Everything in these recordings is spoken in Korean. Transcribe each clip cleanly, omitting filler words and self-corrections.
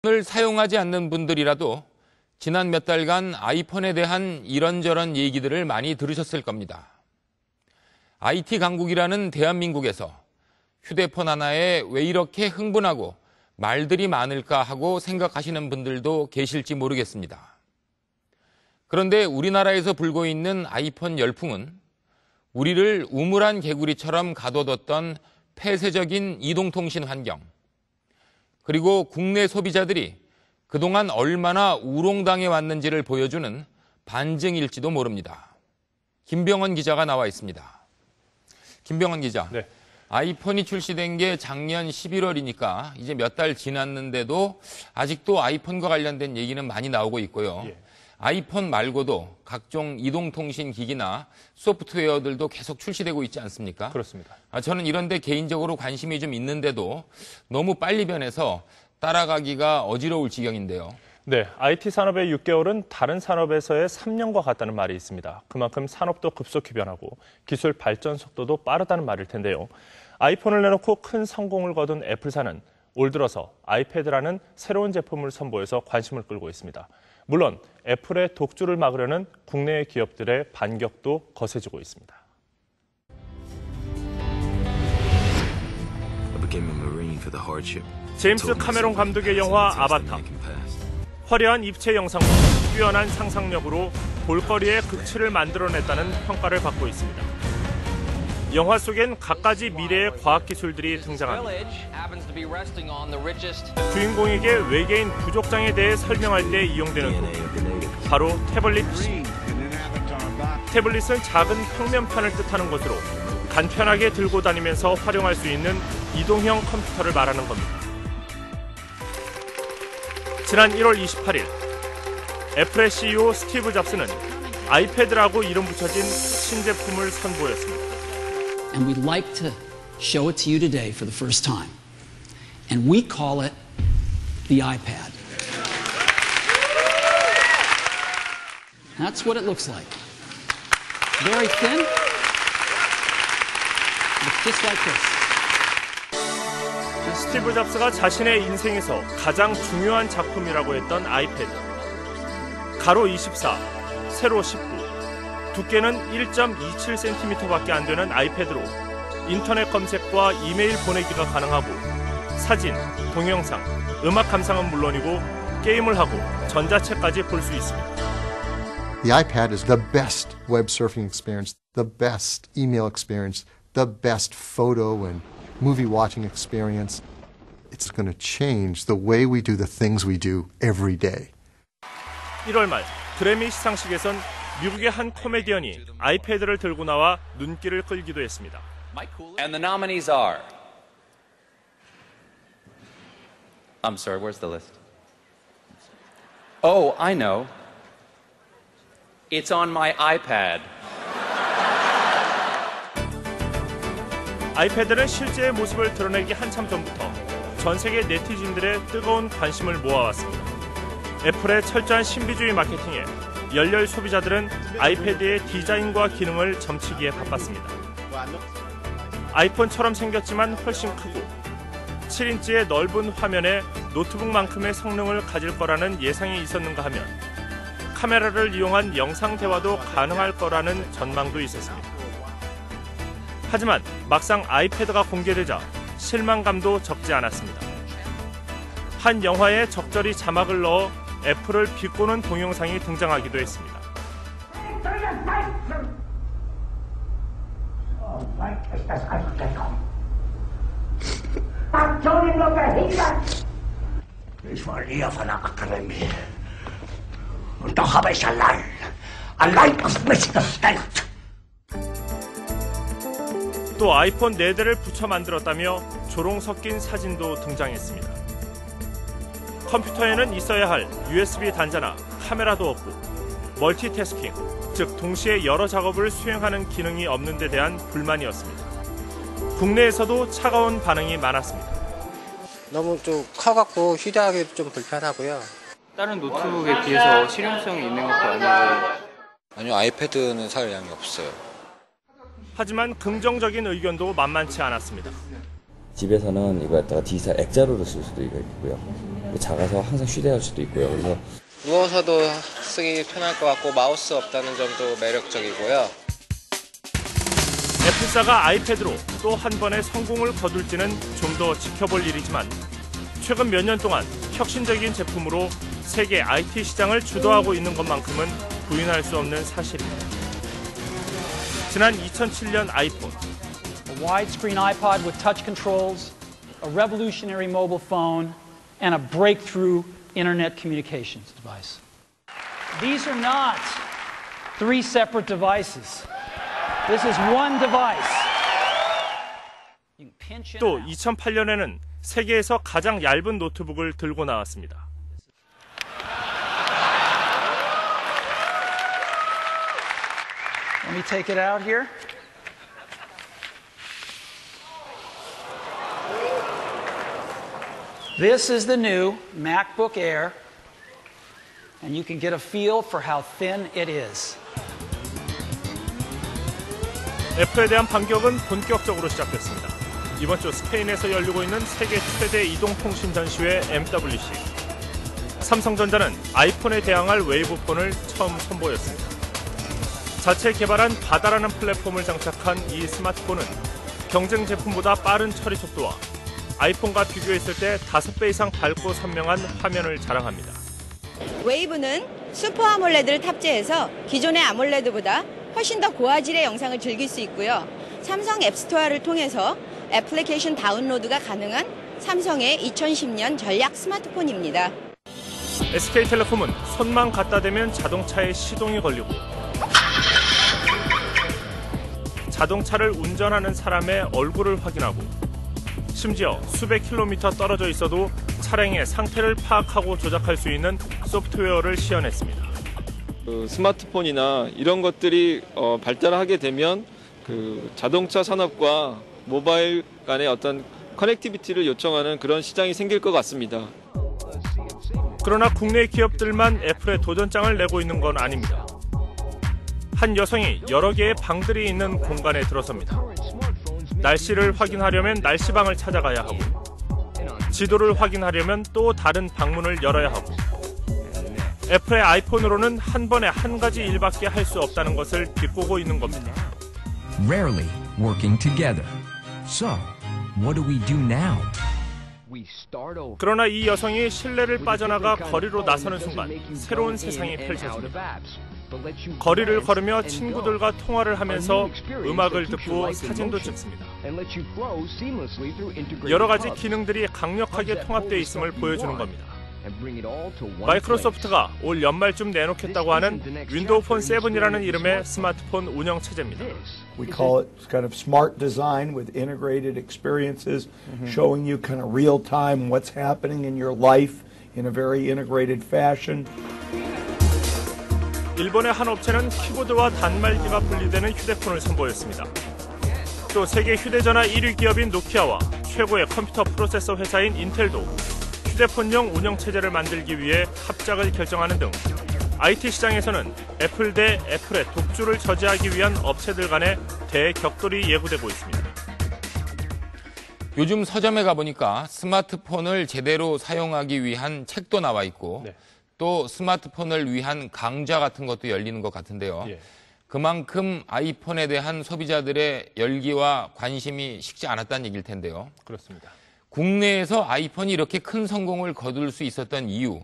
을 사용하지 않는 분들이라도 지난 몇 달간 아이폰에 대한 이런저런 얘기들을 많이 들으셨을 겁니다. IT 강국이라는 대한민국에서 휴대폰 하나에 왜 이렇게 흥분하고 말들이 많을까 하고 생각하시는 분들도 계실지 모르겠습니다. 그런데 우리나라에서 불고 있는 아이폰 열풍은 우리를 우물안 개구리처럼 가둬뒀던 폐쇄적인 이동통신 환경, 그리고 국내 소비자들이 그동안 얼마나 우롱당해 왔는지를 보여주는 반증일지도 모릅니다. 김병헌 기자가 나와 있습니다. 김병헌 기자, 네. 아이폰이 출시된 게 작년 11월이니까 이제 몇 달 지났는데도 아직도 아이폰과 관련된 얘기는 많이 나오고 있고요. 예. 아이폰 말고도 각종 이동통신 기기나 소프트웨어들도 계속 출시되고 있지 않습니까? 그렇습니다. 저는 이런 데 개인적으로 관심이 좀 있는데도 너무 빨리 변해서 따라가기가 어지러울 지경인데요. 네, IT 산업의 6개월은 다른 산업에서의 3년과 같다는 말이 있습니다. 그만큼 산업도 급속히 변하고 기술 발전 속도도 빠르다는 말일 텐데요. 아이폰을 내놓고 큰 성공을 거둔 애플사는 올 들어서 아이패드라는 새로운 제품을 선보여서 관심을 끌고 있습니다. 물론 애플의 독주를 막으려는 국내 기업들의 반격도 거세지고 있습니다. 제임스 카메론 감독의 영화 아바타. 화려한 입체 영상과 뛰어난 상상력으로 볼거리의 극치를 만들어냈다는 평가를 받고 있습니다. 영화 속엔 갖가지 미래의 과학기술들이 등장합니다. 주인공에게 외계인 부족장에 대해 설명할 때 이용되는 도구, 바로 태블릿 PC. 태블릿은 작은 평면판을 뜻하는 것으로 간편하게 들고 다니면서 활용할 수 있는 이동형 컴퓨터를 말하는 겁니다. 지난 1월 28일, 애플의 CEO 스티브 잡스는 아이패드라고 이름 붙여진 신제품을 선보였습니다. And we'd like to show it to you today for the first time. And we call it the iPad. That's what it looks like. Very thin. Looks just like this. 스티브 잡스가 자신의 인생에서 가장 중요한 작품이라고 했던 아이패드. 가로 24, 세로 19, 두께는 1.27cm밖에 안 되는 아이패드로 인터넷 검색과 이메일 보내기가 가능하고 사진, 동영상, 음악 감상은 물론이고 게임을 하고 전자책까지 볼 수 있습니다. The iPad is the best web surfing experience, the best email experience, the best photo and movie watching experience. It's going to change the way we do the things we do every day. 1월 말 그래미 시상식에선 미국의 한 코미디언이 아이패드를 들고 나와 눈길을 끌기도 했습니다. And the nominees are. I'm sorry, where's the list? Oh, I know. It's on my iPad. 아이패드는 실제의 모습을 드러내기 한참 전부터 전 세계 네티즌들의 뜨거운 관심을 모아왔습니다. 애플의 철저한 신비주의 마케팅에 열렬 소비자들은 아이패드의 디자인과 기능을 점치기에 바빴습니다. 아이폰처럼 생겼지만 훨씬 크고 7인치의 넓은 화면에 노트북만큼의 성능을 가질 거라는 예상이 있었는가 하면 카메라를 이용한 영상 대화도 가능할 거라는 전망도 있었습니다. 하지만 막상 아이패드가 공개되자 실망감도 적지 않았습니다. 한 영화에 적절히 자막을 넣어 애플을 비꼬는 동영상이 등장하기도 했습니다. Ich war eher von der Akademie. Und doch habe ich allein aus Mist gestellt. 또 아이폰 4대를 붙여 만들었다며 조롱 섞인 사진도 등장했습니다. 컴퓨터에는 있어야 할 USB 단자나 카메라도 없고 멀티태스킹, 즉 동시에 여러 작업을 수행하는 기능이 없는 데 대한 불만이었습니다. 국내에서도 차가운 반응이 많았습니다. 너무 좀 커갖고 휴대하기도 좀 불편하고요. 다른 노트북에 비해서 실용성이 있는 것도 아니고. 아니요, 아이패드는 살 양이 없어요. 하지만 긍정적인 의견도 만만치 않았습니다. 집에서는 이거 갖다가 디지털 액자로도 쓸 수도 있고요. 작아서 항상 휴대할 수도 있고요. 그래서 누워서도 쓰기 편할 것 같고 마우스 없다는 점도 매력적이고요. 애플사가 아이패드로 또 한 번의 성공을 거둘지는 좀 더 지켜볼 일이지만 최근 몇 년 동안 혁신적인 제품으로 세계 IT 시장을 주도하고 있는 것만큼은 부인할 수 없는 사실입니다. 지난 2007년 아이폰, A widescreen iPod with touch controls, a revolutionary mobile phone, and a breakthrough internet communications device. These are not three separate devices. This is one device. You can pinch it 또 out. 2008년에는 세계에서 가장 얇은 노트북을 들고 나왔습니다. Let me take it out here. This is the new MacBook Air, and you can get a feel for how thin it is. 애플에 대한 반격은 본격적으로 시작됐습니다. 이번 주 스페인에서 열리고 있는 세계 최대 이동통신 전시회 MWC. 삼성전자는 아이폰에 대항할 웨이브폰을 처음 선보였습니다. 자체 개발한 바다라는 플랫폼을 장착한 이 스마트폰은 경쟁 제품보다 빠른 처리 속도와 아이폰과 비교했을 때 5배 이상 밝고 선명한 화면을 자랑합니다. 웨이브는 슈퍼 아몰레드를 탑재해서 기존의 아몰레드보다 훨씬 더 고화질의 영상을 즐길 수 있고요. 삼성 앱스토어를 통해서 애플리케이션 다운로드가 가능한 삼성의 2010년 전략 스마트폰입니다. SK텔레콤은 손만 갖다 대면 자동차에 시동이 걸리고 자동차를 운전하는 사람의 얼굴을 확인하고 심지어 수백 킬로미터 떨어져 있어도 차량의 상태를 파악하고 조작할 수 있는 소프트웨어를 시연했습니다. 스마트폰이나 이런 것들이 발달하게 되면 자동차 산업과 모바일 간의 어떤 커넥티비티를 요청하는 그런 시장이 생길 것 같습니다. 그러나 국내 기업들만 애플에 도전장을 내고 있는 건 아닙니다. 한 여성이 여러 개의 방들이 있는 공간에 들어섭니다. 날씨를 확인하려면 날씨방을 찾아가야 하고 지도를 확인하려면 또 다른 방문을 열어야 하고 애플의 아이폰으로는 한 번에 한 가지 일밖에 할 수 없다는 것을 비꼬고 있는 겁니다. Rarely working together. So, what do we do now? 그러나 이 여성이 실내를 빠져나가 거리로 나서는 순간 새로운 세상이 펼쳐집니다. 거리를 걸으며 친구들과 통화를 하면서 음악을 듣고 사진도 찍습니다. 여러 가지 기능들이 강력하게 통합되어 있음을 보여주는 겁니다. 마이크로소프트가 올 연말쯤 내놓겠다고 하는 윈도우 폰 7이라는 이름의 스마트폰 운영 체제입니다. We call it kind of smart design with integrated experiences, showing you kind of real time what's happening in your life in a very integrated fashion. 일본의 한 업체는 키보드와 단말기가 분리되는 휴대폰을 선보였습니다. 또 세계 휴대전화 1위 기업인 노키아와 최고의 컴퓨터 프로세서 회사인 인텔도 휴대폰용 운영체제를 만들기 위해 합작을 결정하는 등 IT 시장에서는 애플 대 애플의 독주를 저지하기 위한 업체들 간의 대격돌이 예고되고 있습니다. 요즘 서점에 가보니까 스마트폰을 제대로 사용하기 위한 책도 나와 있고 또 스마트폰을 위한 강좌 같은 것도 열리는 것 같은데요. 그만큼 아이폰에 대한 소비자들의 열기와 관심이 식지 않았다는 얘기일 텐데요. 그렇습니다. 국내에서 아이폰이 이렇게 큰 성공을 거둘 수 있었던 이유,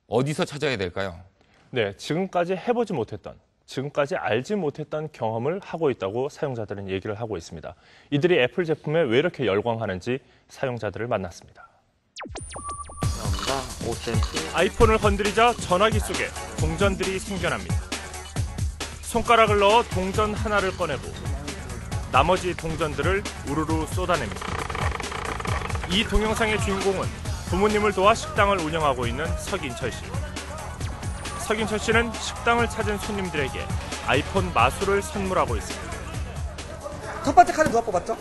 어디서 찾아야 될까요? 네, 지금까지 해보지 못했던, 지금까지 알지 못했던 경험을 하고 있다고 사용자들은 얘기를 하고 있습니다. 이들이 애플 제품에 왜 이렇게 열광하는지 사용자들을 만났습니다. 아이폰을 건드리자 전화기 속에 동전들이 생겨납니다. 손가락을 넣어 동전 하나를 꺼내고 나머지 동전들을 우르르 쏟아냅니다. 이 동영상의 주인공은 부모님을 도와 식당을 운영하고 있는 서긴철 씨. 서긴철 씨는 식당을 찾은 손님들에게 아이폰 마술을 선물하고 있습니다. 첫 번째 카드 누가 뽑았죠?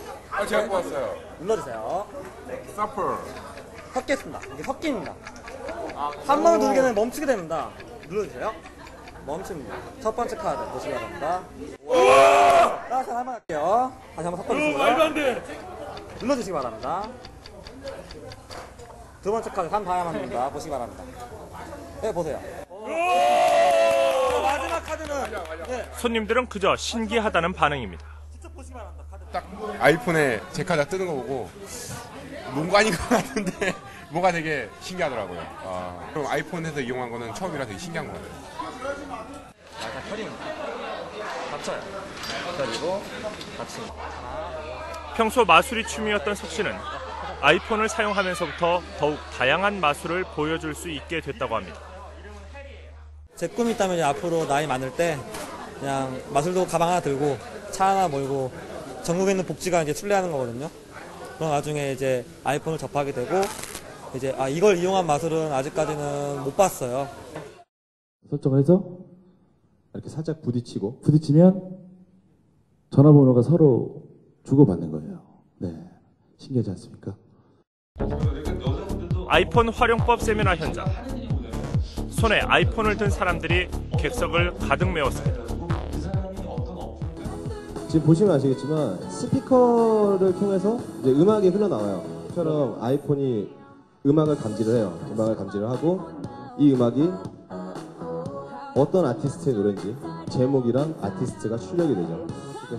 제가 뽑았어요. 눌러주세요. 서플. 섞겠습니다. 이게 섞기입니다. 한 번을 누르게 되면 멈추게 됩니다. 눌러주세요. 멈춥니다. 첫 번째 카드 보시기 바랍니다. 다시 한번 할게요. 다시 한번 섞어주세요. 말도 안 돼. 눌러주시기 바랍니다. 두 번째 카드 한 다이아몬드입니다. 보시기 바랍니다. 네, 보세요. 마지막 카드는 네. 손님들은 그저 신기하다는 반응입니다. 딱 아이폰에 제 카드가 뜨는 거 보고 뭔가 아닌 것 같은데 뭔가 되게 신기하더라고요. 그럼 아이폰에서 이용한 거는 처음이라 되게 신기한 것 같아요. 약간 혈입니다. 닫혀요. 그리고 닫힙니다. 평소 마술이 취미였던 석 씨는 아이폰을 사용하면서부터 더욱 다양한 마술을 보여줄 수 있게 됐다고 합니다. 제 꿈이 있다면 이제 앞으로 나이 많을 때 그냥 마술도 가방 하나 들고 차 하나 몰고 전국에 있는 복지가 이제 순례하는 거거든요. 그런 와중에 이제 아이폰을 접하게 되고 이제 이걸 이용한 마술은 아직까지는 못 봤어요. 설정을 해서 이렇게 살짝 부딪히면 전화번호가 서로 주고받는 거예요. 네, 신기하지 않습니까? 아이폰 활용법 세미나 현장. 손에 아이폰을 든 사람들이 객석을 가득 메웠습니다. 지금 보시면 아시겠지만 스피커를 통해서 이제 음악이 흘러나와요. 처럼 아이폰이 음악을 감지를 해요. 음악을 감지를 하고 이 음악이 어떤 아티스트의 노래인지 제목이랑 아티스트가 출력이 되죠.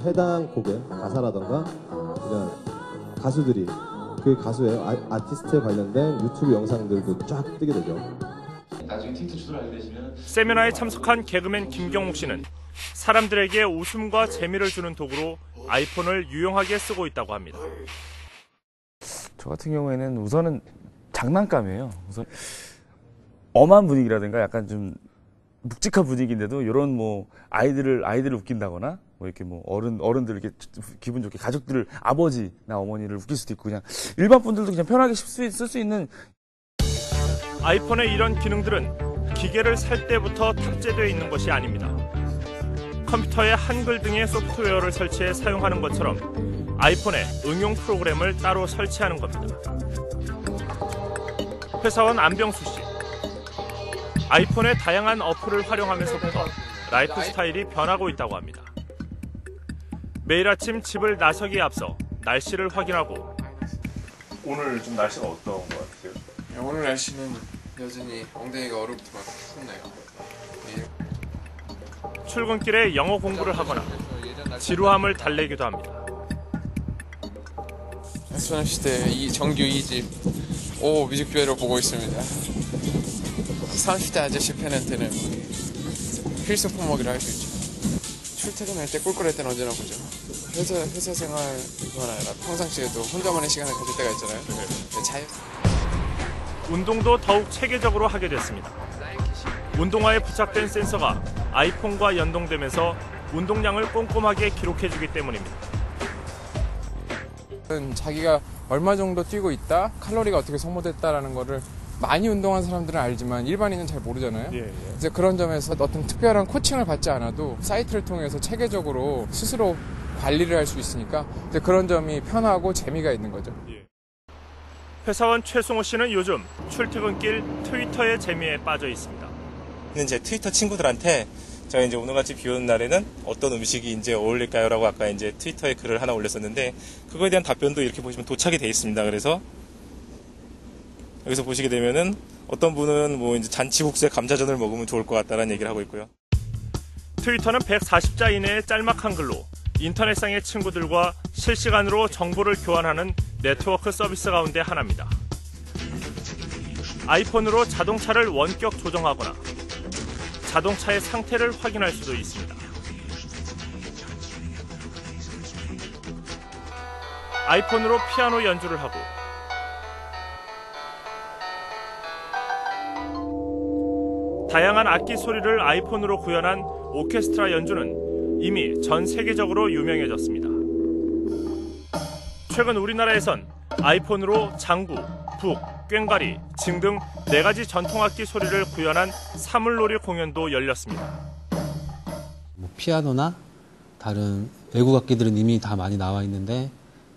해당 곡의 가사라던가 그냥 가수들이 그 가수의 아티스트에 관련된 유튜브 영상들도 쫙 뜨게 되죠. 나중에 팀트 추돌하게 되시면 세미나에 참석한 개그맨 김경욱 씨는 사람들에게 웃음과 재미를 주는 도구로 아이폰을 유용하게 쓰고 있다고 합니다. 저 같은 경우에는 우선은 장난감이에요. 우선 엄한 분위기라든가 약간 좀 묵직한 분위기인데도 이런 뭐 아이들을 웃긴다거나 뭐 이렇게 뭐 어른들 이렇게 기분 좋게 가족들을 아버지나 어머니를 웃길 수도 있고 그냥 일반 분들도 그냥 편하게 쓸 수 있는 아이폰의 이런 기능들은 기계를 살 때부터 탑재되어 있는 것이 아닙니다. 컴퓨터에 한글 등의 소프트웨어를 설치해 사용하는 것처럼 아이폰에 응용 프로그램을 따로 설치하는 겁니다. 회사원 안병수 씨. 아이폰의 다양한 어플을 활용하면서부터 라이프 스타일이 변하고 있다고 합니다. 매일 아침 집을 나서기에 앞서 날씨를 확인하고 오늘 좀 날씨가 어떤 것 같아요? 오늘 날씨는 여전히 엉덩이가 얼음부터 솟네요. 출근길에 영어 공부를 하거나 지루함을 달래기도 합니다. 소녀시대 정규 2집 뮤직비디오를 보고 있습니다. 30대 아저씨 팬한테는 필수 품목이라 할 수 있죠. 출퇴근할 때 꿀꿀할 때는 언제나 보죠. 회사 생활뿐만 아니라 평상시에도 혼자만의 시간을 가질 때가 있잖아요. 운동도 더욱 체계적으로 하게 됐습니다. 운동화에 부착된 센서가 아이폰과 연동되면서 운동량을 꼼꼼하게 기록해주기 때문입니다. 자기가 얼마 정도 뛰고 있다, 칼로리가 어떻게 소모됐다라는 거를 많이 운동한 사람들은 알지만 일반인은 잘 모르잖아요. 이제 그런 점에서 어떤 특별한 코칭을 받지 않아도 사이트를 통해서 체계적으로 스스로 관리를 할 수 있으니까 이제 그런 점이 편하고 재미가 있는 거죠. 회사원 최승호 씨는 요즘 출퇴근길 트위터의 재미에 빠져 있습니다. 제 트위터 친구들한테 저희 이제 오늘같이 비 오는 날에는 어떤 음식이 이제 어울릴까요라고 아까 이제 트위터에 글을 하나 올렸었는데 그거에 대한 답변도 이렇게 보시면 도착이 돼 있습니다. 그래서 여기서 보시게 되면은 어떤 분은 뭐 이제 잔치국수에 감자전을 먹으면 좋을 것 같다라는 얘기를 하고 있고요. 트위터는 140자 이내의 짤막한 글로 인터넷상의 친구들과 실시간으로 정보를 교환하는 네트워크 서비스 가운데 하나입니다. 아이폰으로 자동차를 원격 조정하거나 자동차의 상태를 확인할 수도 있습니다. 아이폰으로 피아노 연주를 하고 다양한 악기 소리를 아이폰으로 구현한 오케스트라 연주는 이미 전 세계적으로 유명해졌습니다. 최근 우리나라에선 아이폰으로 장구, 북, 꽹과리, 징 등 4가지 전통악기 소리를 구현한 사물놀이 공연도 열렸습니다. 피아노나 다른 외국 악기들은 이미 다 많이 나와 있는데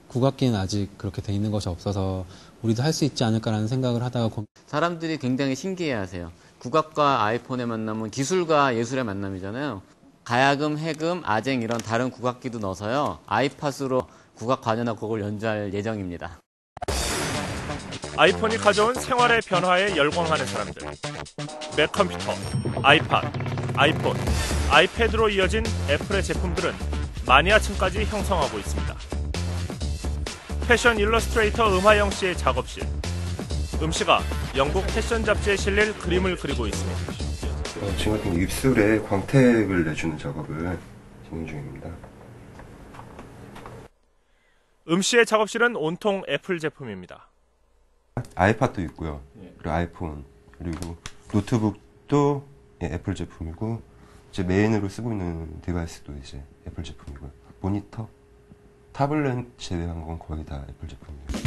국악기는 아직 그렇게 돼 있는 것이 없어서 우리도 할 수 있지 않을까라는 생각을 하다가 사람들이 굉장히 신기해하세요. 국악과 아이폰의 만남은 기술과 예술의 만남이잖아요. 가야금, 해금, 아쟁 이런 다른 국악기도 넣어서요. 아이팟으로 국악 관현악 곡을 연주할 예정입니다. 아이폰이 가져온 생활의 변화에 열광하는 사람들. 맥컴퓨터, 아이팟, 아이폰, 아이패드로 이어진 애플의 제품들은 마니아층까지 형성하고 있습니다. 패션 일러스트레이터 음하영 씨의 작업실. 씨가 영국 패션 잡지에 실릴 그림을 그리고 있습니다. 지금 같은 입술에 광택을 내주는 작업을 진행 중입니다. 씨의 작업실은 온통 애플 제품입니다. 아이팟도 있고요. 그리고 아이폰, 그리고 노트북도 애플 제품이고, 이제 메인으로 쓰고 있는 디바이스도 이제 애플 제품이고요. 모니터, 타블렛 제외한 건 거의 다 애플 제품입니다.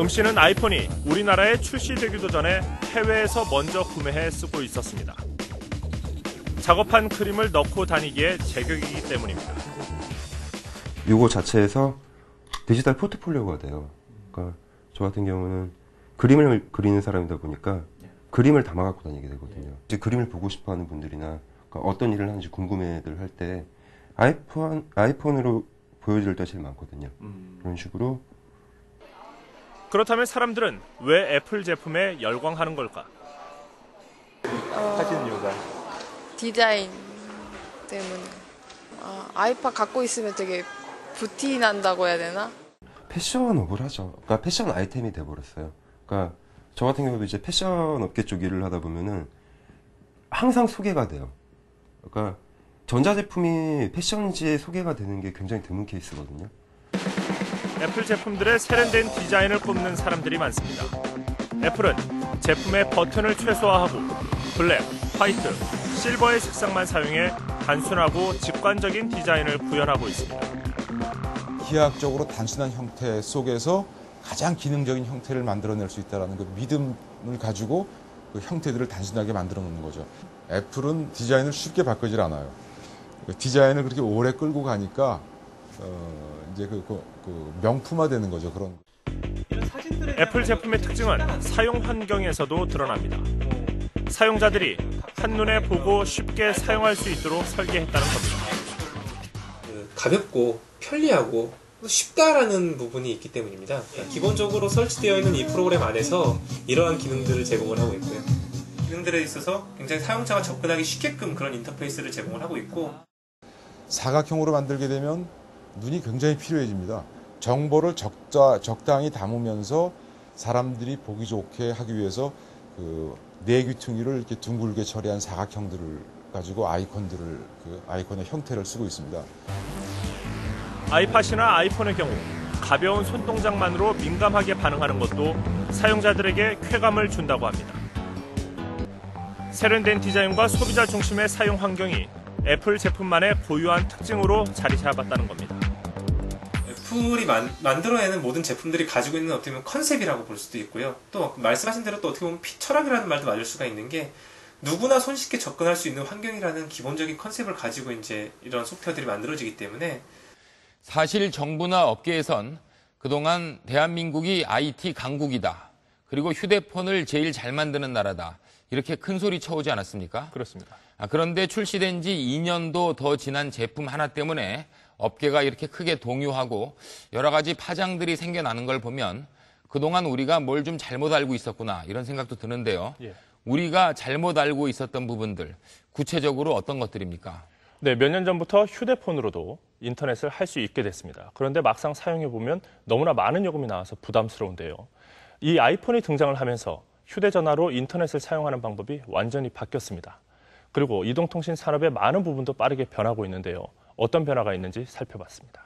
씨는 아이폰이 우리나라에 출시되기도 전에 해외에서 먼저 구매해 쓰고 있었습니다. 작업한 그림을 넣고 다니기에 제격이기 때문입니다. 요거 자체에서 디지털 포트폴리오가 돼요. 그러니까 저 같은 경우는 그림을 그리는 사람이다 보니까 그림을 담아 갖고 다니게 되거든요. 이제 그림을 보고 싶어 하는 분들이나 그러니까 어떤 일을 하는지 궁금해들 할 때 아이폰으로 보여줄 때가 제일 많거든요. 그런 식으로. 그렇다면 사람들은 왜 애플 제품에 열광하는 걸까? 하신 이유가? 디자인 때문에. 아이팟 갖고 있으면 되게 부티 난다고 해야 되나? 패션업을 하죠. 그러니까 패션 아이템이 돼버렸어요. 그러니까 저 같은 경우도 이제 패션 업계 쪽 일을 하다 보면은 항상 소개가 돼요. 그러니까 전자제품이 패션지에 소개가 되는 게 굉장히 드문 케이스거든요. 애플 제품들의 세련된 디자인을 꼽는 사람들이 많습니다. 애플은 제품의 버튼을 최소화하고 블랙, 화이트, 실버의 색상만 사용해 단순하고 직관적인 디자인을 구현하고 있습니다. 기하학적으로 단순한 형태 속에서 가장 기능적인 형태를 만들어낼 수 있다는 그 믿음을 가지고 그 형태들을 단순하게 만들어 놓는 거죠. 애플은 디자인을 쉽게 바꾸질 않아요. 디자인을 그렇게 오래 끌고 가니까 이제 그 명품화되는 거죠. 그런. 애플 제품의 특징은 사용 환경에서도 드러납니다. 사용자들이 한눈에 보고 쉽게 사용할 수 있도록 설계했다는 겁니다. 가볍고 편리하고 쉽다라는 부분이 있기 때문입니다. 기본적으로 설치되어 있는 이 프로그램 안에서 이러한 기능들을 제공을 하고 있고요. 기능들에 있어서 굉장히 사용자가 접근하기 쉽게끔 그런 인터페이스를 제공을 하고 있고, 사각형으로 만들게 되면 눈이 굉장히 필요해집니다. 정보를 적당히 담으면서 사람들이 보기 좋게 하기 위해서 그 내귀퉁이를 이렇게 둥글게 처리한 사각형들을 가지고 아이콘의 형태를 쓰고 있습니다. 아이팟이나 아이폰의 경우 가벼운 손동작만으로 민감하게 반응하는 것도 사용자들에게 쾌감을 준다고 합니다. 세련된 디자인과 소비자 중심의 사용 환경이 애플 제품만의 고유한 특징으로 자리 잡았다는 겁니다. 애플이 만들어내는 모든 제품들이 가지고 있는 어떻게 보면 컨셉이라고 볼 수도 있고요. 또 말씀하신 대로 또 어떻게 보면 철학이라는 말도 맞을 수가 있는 게, 누구나 손쉽게 접근할 수 있는 환경이라는 기본적인 컨셉을 가지고 이제 이런 소프트웨어들이 만들어지기 때문에, 사실 정부나 업계에선 그동안 대한민국이 IT 강국이다. 그리고 휴대폰을 제일 잘 만드는 나라다. 이렇게 큰 소리 쳐오지 않았습니까? 그렇습니다. 그런데 출시된 지 2년도 더 지난 제품 하나 때문에 업계가 이렇게 크게 동요하고 여러 가지 파장들이 생겨나는 걸 보면 그동안 우리가 뭘 좀 잘못 알고 있었구나 이런 생각도 드는데요. 우리가 잘못 알고 있었던 부분들, 구체적으로 어떤 것들입니까? 네, 몇 년 전부터 휴대폰으로도 인터넷을 할 수 있게 됐습니다. 그런데 막상 사용해보면 너무나 많은 요금이 나와서 부담스러운데요. 이 아이폰이 등장을 하면서 휴대전화로 인터넷을 사용하는 방법이 완전히 바뀌었습니다. 그리고 이동통신 산업의 많은 부분도 빠르게 변하고 있는데요. 어떤 변화가 있는지 살펴봤습니다.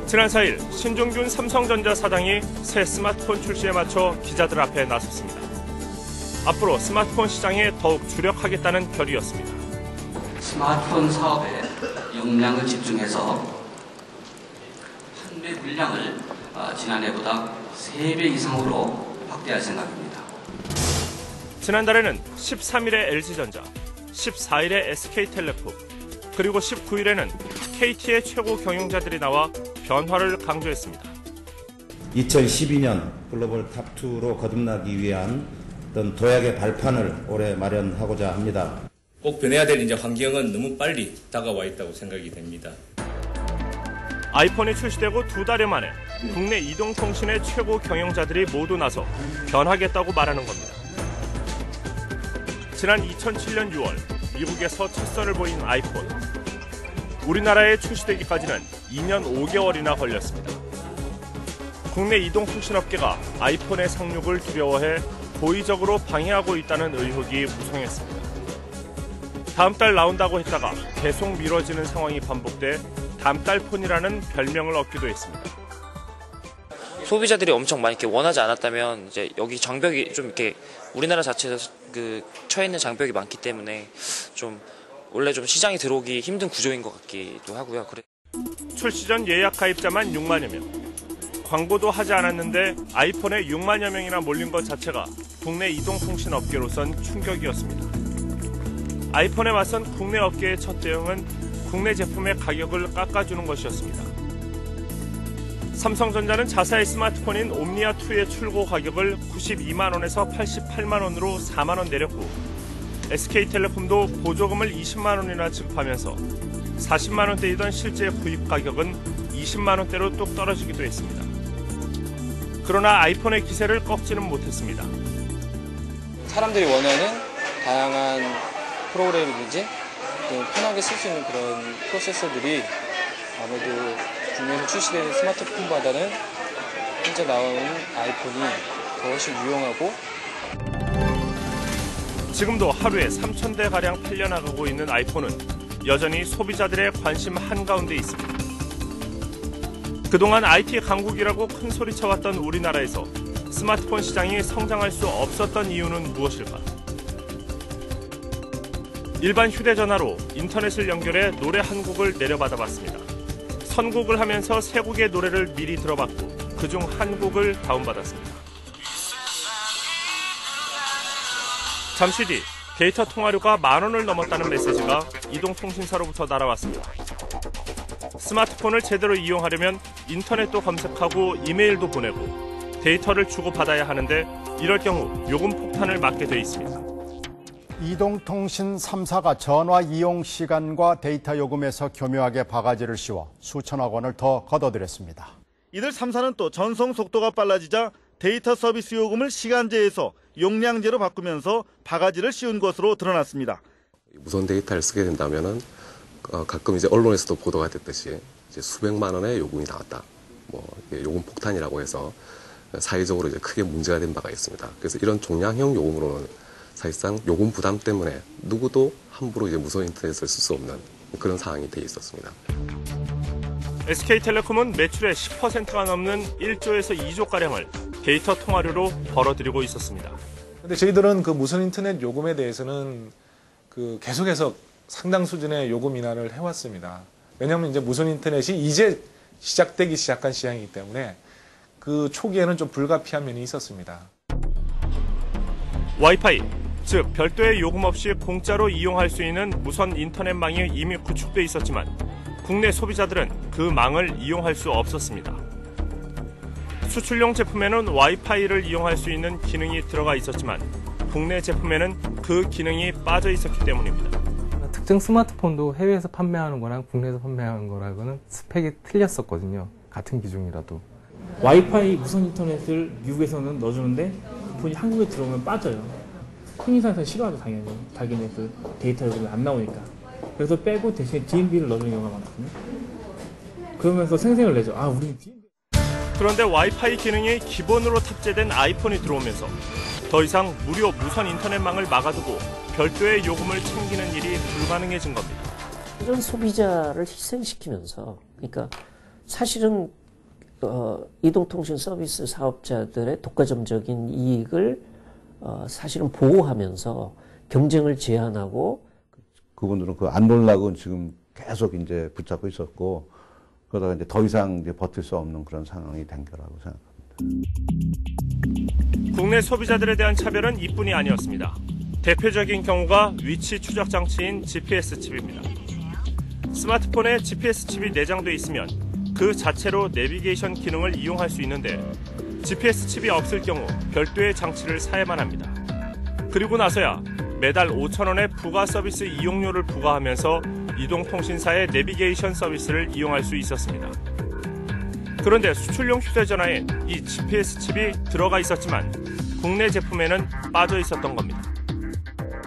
지난 4일 신종균 삼성전자 사장이 새 스마트폰 출시에 맞춰 기자들 앞에 나섰습니다. 앞으로 스마트폰 시장에 더욱 주력하겠다는 결의였습니다. 스마트폰 사업에 역량을 집중해서 판매 물량을 지난해보다 3배 이상으로 확대할 생각입니다. 지난달에는 13일에 LG전자, 14일에 SK텔레콤, 그리고 19일에는 KT의 최고 경영자들이 나와 변화를 강조했습니다. 2012년 글로벌 탑2로 거듭나기 위한 어떤 도약의 발판을 올해 마련하고자 합니다. 꼭 변해야 될 이제 환경은 너무 빨리 다가와 있다고 생각이 됩니다. 아이폰이 출시되고 2달여 만에 국내 이동통신의 최고 경영자들이 모두 나서 변하겠다고 말하는 겁니다. 지난 2007년 6월 미국에서 첫 선을 보인 아이폰. 우리나라에 출시되기까지는 2년 5개월이나 걸렸습니다. 국내 이동통신업계가 아이폰의 상륙을 두려워해 고의적으로 방해하고 있다는 의혹이 무성했습니다. 다음 달 나온다고 했다가 계속 미뤄지는 상황이 반복돼 다음달폰이라는 별명을 얻기도 했습니다. 소비자들이 엄청 많이 이렇게 원하지 않았다면 이제 여기 장벽이 좀 이렇게 우리나라 자체에서 그 처해 있는 장벽이 많기 때문에 좀 원래 좀 시장이 들어오기 힘든 구조인 것 같기도 하고요. 출시 전 예약 가입자만 6만여 명. 광고도 하지 않았는데 아이폰에 6만여 명이나 몰린 것 자체가 국내 이동통신 업계로선 충격이었습니다. 아이폰에 맞선 국내 업계의 첫 대응은 국내 제품의 가격을 깎아주는 것이었습니다. 삼성전자는 자사의 스마트폰인 옴니아2의 출고 가격을 92만 원에서 88만 원으로 4만 원 내렸고 SK텔레콤도 보조금을 20만 원이나 지급하면서 40만 원대이던 실제 구입 가격은 20만 원대로 뚝 떨어지기도 했습니다. 그러나 아이폰의 기세를 꺾지는 못했습니다. 사람들이 원하는 다양한 프로그램이든지 편하게 쓸 수 있는 그런 프로세서들이 아무래도 국내에서 출시되는 스마트폰보다는 현재 나오는 아이폰이 더 훨씬 유용하고 지금도 하루에 3,000대가량 팔려나가고 있는 아이폰은 여전히 소비자들의 관심 한가운데 있습니다. 그동안 IT 강국이라고 큰 소리쳐왔던 우리나라에서 스마트폰 시장이 성장할 수 없었던 이유는 무엇일까? 일반 휴대전화로 인터넷을 연결해 노래 한 곡을 내려받아봤습니다. 선곡을 하면서 세 곡의 노래를 미리 들어봤고 그중 한 곡을 다운받았습니다. 잠시 뒤 데이터 통화료가 10,000원을 넘었다는 메시지가 이동통신사로부터 날아왔습니다. 스마트폰을 제대로 이용하려면 인터넷도 검색하고 이메일도 보내고 데이터를 주고받아야 하는데 이럴 경우 요금 폭탄을 맞게 돼 있습니다. 이동통신 3사가 전화 이용 시간과 데이터 요금에서 교묘하게 바가지를 씌워 수천억 원을 더 걷어들였습니다. 이들 3사는 또 전송 속도가 빨라지자 데이터 서비스 요금을 시간제에서 용량제로 바꾸면서 바가지를 씌운 것으로 드러났습니다. 무선 데이터를 쓰게 된다면은 가끔 이제 언론에서도 보도가 됐듯이 이제 수백만 원의 요금이 나왔다. 뭐 요금 폭탄이라고 해서 사회적으로 이제 크게 문제가 된 바가 있습니다. 그래서 이런 종량형 요금으로는 사실상 요금 부담 때문에 누구도 함부로 이제 무선 인터넷을 쓸 수 없는 그런 상황이 돼 있었습니다. SK텔레콤은 매출의 10%가 넘는 1조에서 2조가량을 데이터 통화료로 벌어들이고 있었습니다. 근데 저희들은 그 무선 인터넷 요금에 대해서는 그 계속해서 상당 수준의 요금 인하를 해왔습니다. 왜냐하면 이제 무선 인터넷이 이제 시작되기 시작한 시장이기 때문에 그 초기에는 좀 불가피한 면이 있었습니다. 와이파이, 즉 별도의 요금 없이 공짜로 이용할 수 있는 무선 인터넷망이 이미 구축돼 있었지만 국내 소비자들은 그 망을 이용할 수 없었습니다. 수출용 제품에는 와이파이를 이용할 수 있는 기능이 들어가 있었지만 국내 제품에는 그 기능이 빠져 있었기 때문입니다. 특정 스마트폰도 해외에서 판매하는 거랑 국내에서 판매하는 거랑은 스펙이 틀렸었거든요. 같은 기종이라도. 와이파이 무선 인터넷을 미국에서는 넣어주는데 폰이 한국에 들어오면 빠져요. 통신사에서 싫어하죠, 당연히. 자기네 그 데이터 요금이 안 나오니까. 그래서 빼고 대신에 DMB를 넣어주는 경우가 많거든요. 그러면서 생색을 내죠. 아, 우리는 DMB. 그런데 와이파이 기능이 기본으로 탑재된 아이폰이 들어오면서 더 이상 무료 무선 인터넷망을 막아두고 별도의 요금을 챙기는 일이 불가능해진 겁니다. 이런 소비자를 희생시키면서, 그러니까 사실은 이동통신 서비스 사업자들의 독과점적인 이익을 사실은 보호하면서 경쟁을 제한하고 그분들은 그 안 놀라고 지금 계속 이제 붙잡고 있었고 그러다가 이제 더 이상 이제 버틸 수 없는 그런 상황이 된 거라고 생각합니다. 국내 소비자들에 대한 차별은 이뿐이 아니었습니다. 대표적인 경우가 위치 추적 장치인 GPS 칩입니다. 스마트폰에 GPS 칩이 내장돼 있으면 그 자체로 내비게이션 기능을 이용할 수 있는데 GPS 칩이 없을 경우 별도의 장치를 사야만 합니다. 그리고 나서야 매달 5,000원의 부가 서비스 이용료를 부과하면서 이동통신사의 내비게이션 서비스를 이용할 수 있었습니다. 그런데 수출용 휴대전화에 이 GPS 칩이 들어가 있었지만 국내 제품에는 빠져 있었던 겁니다.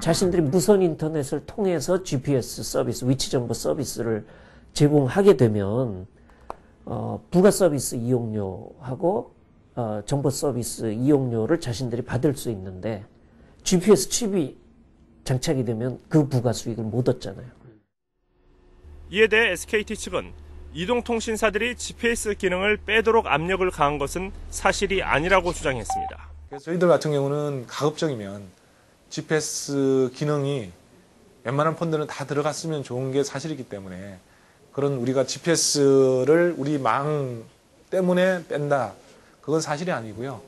자신들이 무선 인터넷을 통해서 GPS 서비스, 위치 정보 서비스를 제공하게 되면 부가 서비스 이용료하고 정보 서비스 이용료를 자신들이 받을 수 있는데 GPS 칩이 장착이 되면 그 부가 수익을 못 얻잖아요. 이에 대해 SKT 측은 이동통신사들이 GPS 기능을 빼도록 압력을 가한 것은 사실이 아니라고 주장했습니다. 그래서 저희들 같은 경우는 가급적이면 GPS 기능이 웬만한 폰들은 다 들어갔으면 좋은 게 사실이기 때문에 그런 우리가 GPS를 우리 망 때문에 뺀다. 그건 사실이 아니고요.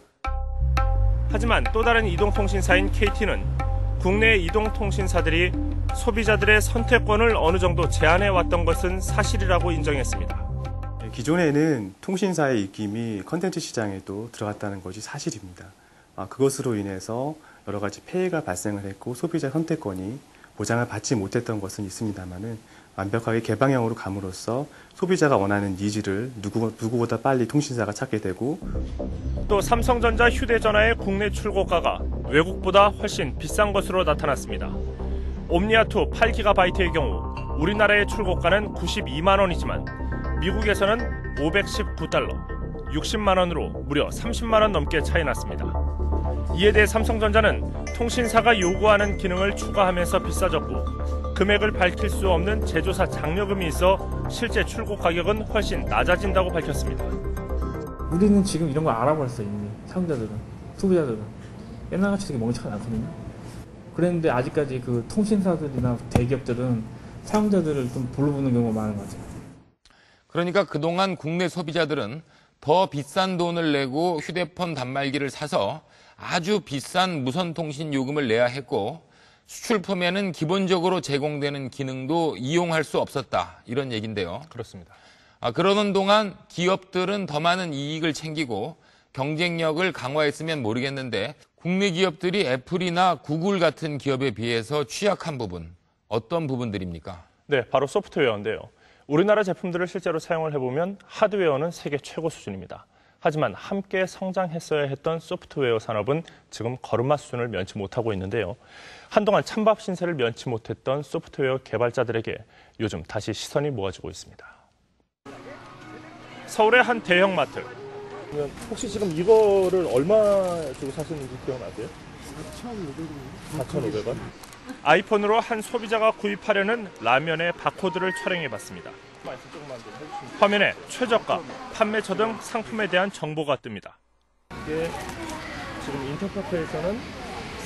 하지만 또 다른 이동통신사인 KT는 국내 이동통신사들이 소비자들의 선택권을 어느 정도 제한해왔던 것은 사실이라고 인정했습니다. 기존에는 통신사의 입김이 컨텐츠 시장에도 들어갔다는 것이 사실입니다. 그것으로 인해서 여러 가지 폐해가 발생을 했고 소비자 선택권이 보장을 받지 못했던 것은 있습니다만은 완벽하게 개방형으로 감으로써 소비자가 원하는 니즈를 누구보다 빨리 통신사가 찾게 되고 또 삼성전자 휴대전화의 국내 출고가가 외국보다 훨씬 비싼 것으로 나타났습니다. 옴니아2 8GB의 경우 우리나라의 출고가는 92만 원이지만 미국에서는 519달러, 60만 원으로 무려 30만 원 넘게 차이 났습니다. 이에 대해 삼성전자는 통신사가 요구하는 기능을 추가하면서 비싸졌고 금액을 밝힐 수 없는 제조사 장려금이 있어 실제 출고 가격은 훨씬 낮아진다고 밝혔습니다. 우리는 지금 이런 걸 알아버렸어 이미. 사용자들은, 소비자들은. 옛날같이 되게 멍청하지 않거든요. 그랬는데 아직까지 그 통신사들이나 대기업들은 사용자들을 좀 볼로 보는 경우가 많은 것 같아요. 그러니까 그동안 국내 소비자들은 더 비싼 돈을 내고 휴대폰 단말기를 사서 아주 비싼 무선통신 요금을 내야 했고 수출품에는 기본적으로 제공되는 기능도 이용할 수 없었다. 이런 얘기인데요. 그렇습니다. 그러는 동안 기업들은 더 많은 이익을 챙기고 경쟁력을 강화했으면 모르겠는데 국내 기업들이 애플이나 구글 같은 기업에 비해서 취약한 부분, 어떤 부분들입니까? 네, 바로 소프트웨어인데요. 우리나라 제품들을 실제로 사용을 해보면 하드웨어는 세계 최고 수준입니다. 하지만 함께 성장했어야 했던 소프트웨어 산업은 지금 걸음마 수준을 면치 못하고 있는데요. 한동안 찬밥 신세를 면치 못했던 소프트웨어 개발자들에게 요즘 다시 시선이 모아지고 있습니다. 서울의 한 대형마트. 혹시 지금 이거를 얼마 주고 사셨는지 기억나세요? 4,500원. 아이폰으로 한 소비자가 구입하려는 라면의 바코드를 촬영해봤습니다. 화면에 최저가, 판매처 등 상품에 대한 정보가 뜹니다. 이게 지금 인터파크에서는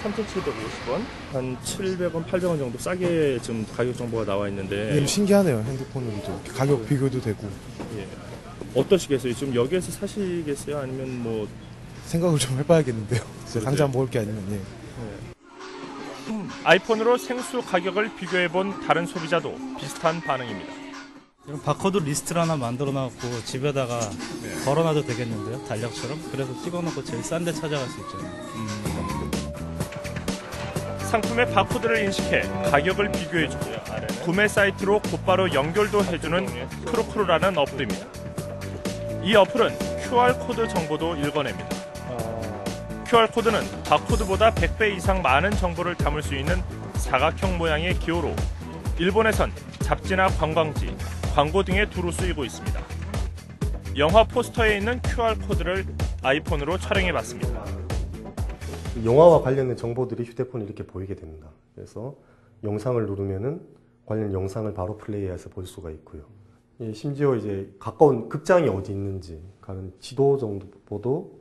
3,750원, 한 700원, 800원 정도 싸게 지금 가격 정보가 나와 있는데 신기하네요. 핸드폰으로도 가격 비교도 되고. 예. 어떠시겠어요? 지금 여기에서 사시겠어요? 아니면 뭐 생각을 좀 해봐야겠는데요. 당장 먹을 게 아니면. 예. 아이폰으로 생수 가격을 비교해본 다른 소비자도 비슷한 반응입니다. 이런 바코드 리스트를 하나 만들어놔갖고 집에다가 걸어놔도 되겠는데요? 달력처럼? 그래서 찍어놓고 제일 싼 데 찾아갈 수 있잖아요. 상품의 바코드를 인식해 가격을 비교해주고 구매 사이트로 곧바로 연결도 해주는 크로크루라는 어플입니다. 이 어플은 QR코드 정보도 읽어냅니다. QR코드는 바코드보다 100배 이상 많은 정보를 담을 수 있는 사각형 모양의 기호로 일본에선 잡지나 관광지, 광고 등에 두루 쓰이고 있습니다. 영화 포스터에 있는 QR코드를 아이폰으로 촬영해봤습니다. 영화와 관련된 정보들이 휴대폰에 이렇게 보이게 됩니다. 그래서 영상을 누르면은 관련 영상을 바로 플레이해서 볼 수가 있고요. 심지어 이제 가까운 극장이 어디 있는지 가는 지도 정도도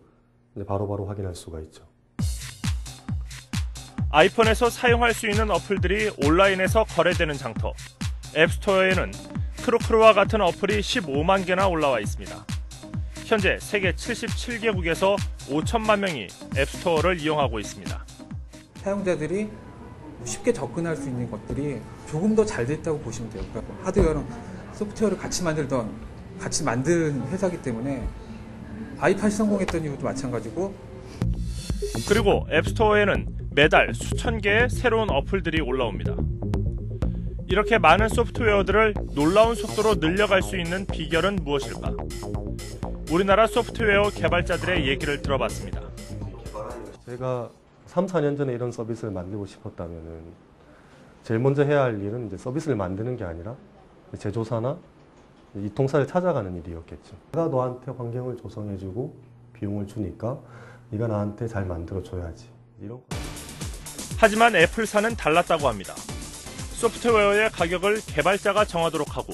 바로바로 확인할 수가 있죠. 아이폰에서 사용할 수 있는 어플들이 온라인에서 거래되는 장터. 앱스토어에는 크로크루와 같은 어플이 15만 개나 올라와 있습니다. 현재 세계 77개국에서 5천만 명이 앱스토어를 이용하고 있습니다. 사용자들이 쉽게 접근할 수 있는 것들이 조금 더 잘 됐다고 보시면 돼요. 그러니까 하드웨어랑 소프트웨어를 같이 만든 회사이기 때문에 아이팟이 성공했던 이유도 마찬가지고. 그리고 앱스토어에는 매달 수천 개의 새로운 어플들이 올라옵니다. 이렇게 많은 소프트웨어들을 놀라운 속도로 늘려갈 수 있는 비결은 무엇일까? 우리나라 소프트웨어 개발자들의 얘기를 들어봤습니다. 제가 3, 4년 전에 이런 서비스를 만들고 싶었다면은 제일 먼저 해야 할 일은 이제 서비스를 만드는 게 아니라 제조사나 이통사를 찾아가는 일이었겠죠. 내가 너한테 환경을 조성해주고 비용을 주니까 네가 나한테 잘 만들어줘야지. 이런. 하지만 애플사는 달랐다고 합니다. 소프트웨어의 가격을 개발자가 정하도록 하고